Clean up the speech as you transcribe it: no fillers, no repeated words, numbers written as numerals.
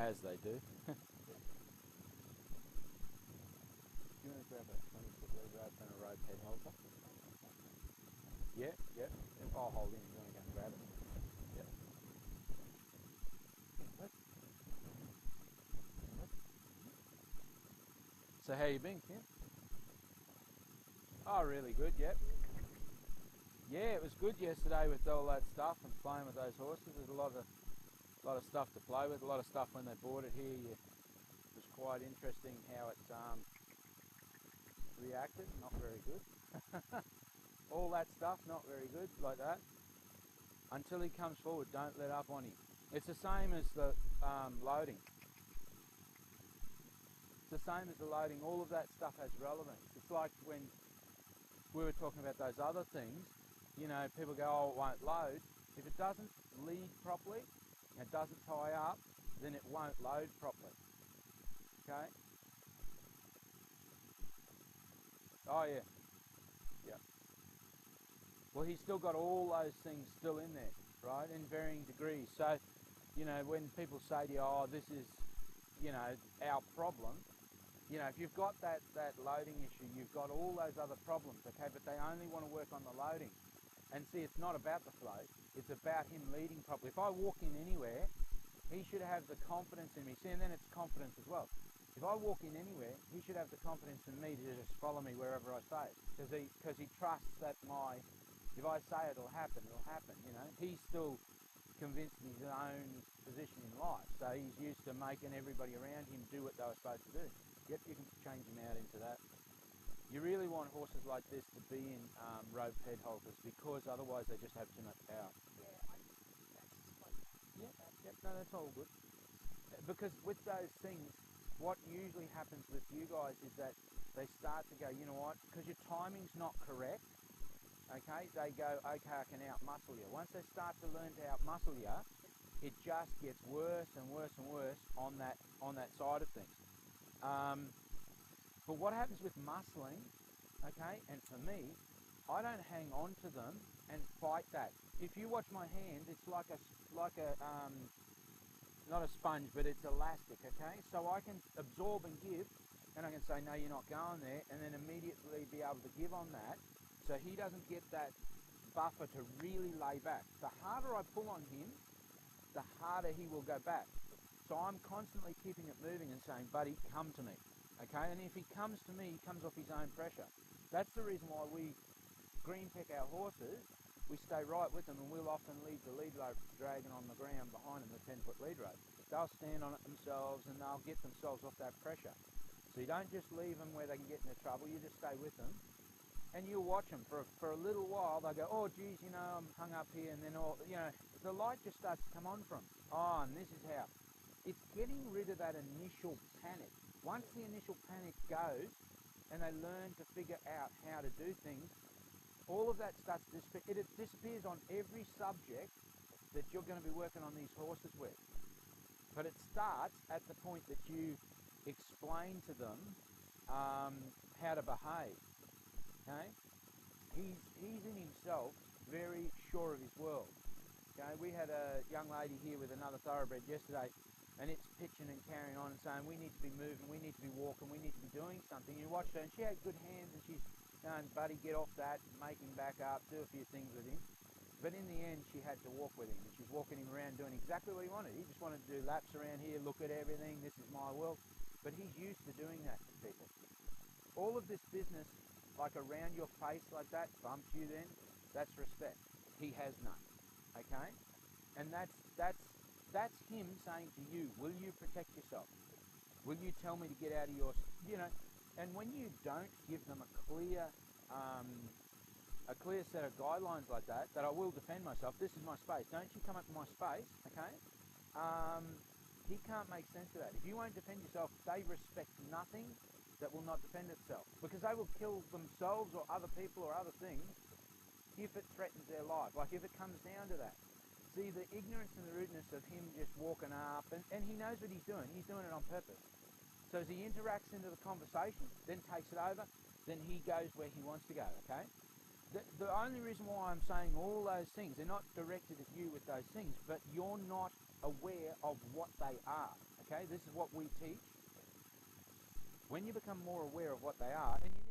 As they do. Do you want to grab a 20-foot lead rope and a rope head halter? Yeah, yeah. I'll hold in if you want to go and grab it. Yep. So how you been, Kim? Oh, really good, yep. Yeah, it was good yesterday with all that stuff and playing with those horses. There's a lot of stuff to play with, a lot of stuff when they bought it here. It was quite interesting how it reacted, not very good. All that stuff, not very good, like that. Until he comes forward, don't let up on him. It's the same as the loading. It's the same as the loading. All of that stuff has relevance. It's like when we were talking about those other things, you know, people go, oh, it won't load. If it doesn't lead properly, and it doesn't tie up, then it won't load properly. Okay? Oh, yeah. Yeah. Well, he's still got all those things still in there, right, in varying degrees. So, you know, when people say to you, oh, this is, you know, our problem, you know, if you've got that loading issue, you've got all those other problems, okay, but they only want to work on the loading. And see, it's not about the flow, it's about him leading properly. If I walk in anywhere, he should have the confidence in me. See, and then it's confidence as well. If I walk in anywhere, he should have the confidence in me to just follow me wherever I say it. Because he trusts that if I say it'll happen, you know. He's still convinced in his own position in life. So he's used to making everybody around him do what they were supposed to do. Yep, you can change him out into that. You really want horses like this to be in rope head halters because otherwise they just have too much power. Yeah, yep, no, that's all good. Because with those things, what usually happens with you guys is that they start to go, you know what, because your timing's not correct, okay, they go, okay, I can out-muscle you. Once they start to learn to out-muscle you, it just gets worse and worse and worse on that side of things. But what happens with muscling, okay, and for me, I don't hang on to them and fight that. If you watch my hand, it's like a not a sponge, but it's elastic, okay? So I can absorb and give, and I can say, no, you're not going there, and then immediately be able to give on that, so he doesn't get that buffer to really lay back. The harder I pull on him, the harder he will go back. So I'm constantly keeping it moving and saying, buddy, come to me, okay? And if he comes to me, he comes off his own pressure. That's the reason why we green peck our horses. We stay right with them, and we'll often leave the lead rope dragging on the ground behind them, the 10-foot lead rope. They'll stand on it themselves, and they'll get themselves off that pressure. So you don't just leave them where they can get into trouble, you just stay with them. And you'll watch them for a little while. They'll go, oh, geez, you know, I'm hung up here, and then, you know, the light just starts to come on from them. Oh, and this is how. It's getting rid of that initial panic. Once the initial panic goes, and they learn to figure out how to do things, all of that starts to disappear. It disappears on every subject that you're going to be working on these horses with. But it starts at the point that you explain to them how to behave. Okay? He's in himself very sure of his world. Okay? We had a young lady here with another thoroughbred yesterday, and it's pitching and carrying on and saying, we need to be moving, we need to be walking, we need to be doing something. You watched her, and she had good hands, and she's going, buddy, get off that, make him back up, do a few things with him. But in the end, she had to walk with him. And she's walking him around doing exactly what he wanted. He just wanted to do laps around here, look at everything, this is my world. But he's used to doing that to people. All of this business, like around your face like that, bumps you then, that's respect. He has none, okay? And that's him saying to you, will you protect yourself? Will you tell me to get out of your, you know, and when you don't give them a clear set of guidelines like that I will defend myself, this is my space, don't you come up to my space, okay? He can't make sense of that. If you won't defend yourself, they respect nothing that will not defend itself, because they will kill themselves or other people or other things if it threatens their life, like if it comes down to that. See, the ignorance and the rudeness of him just walking up, and he knows what he's doing it on purpose. So as he interacts into the conversation, then takes it over, then he goes where he wants to go, okay? The only reason why I'm saying all those things, they're not directed at you with those things, but you're not aware of what they are, Okay, this is what we teach. When you become more aware of what they are, and you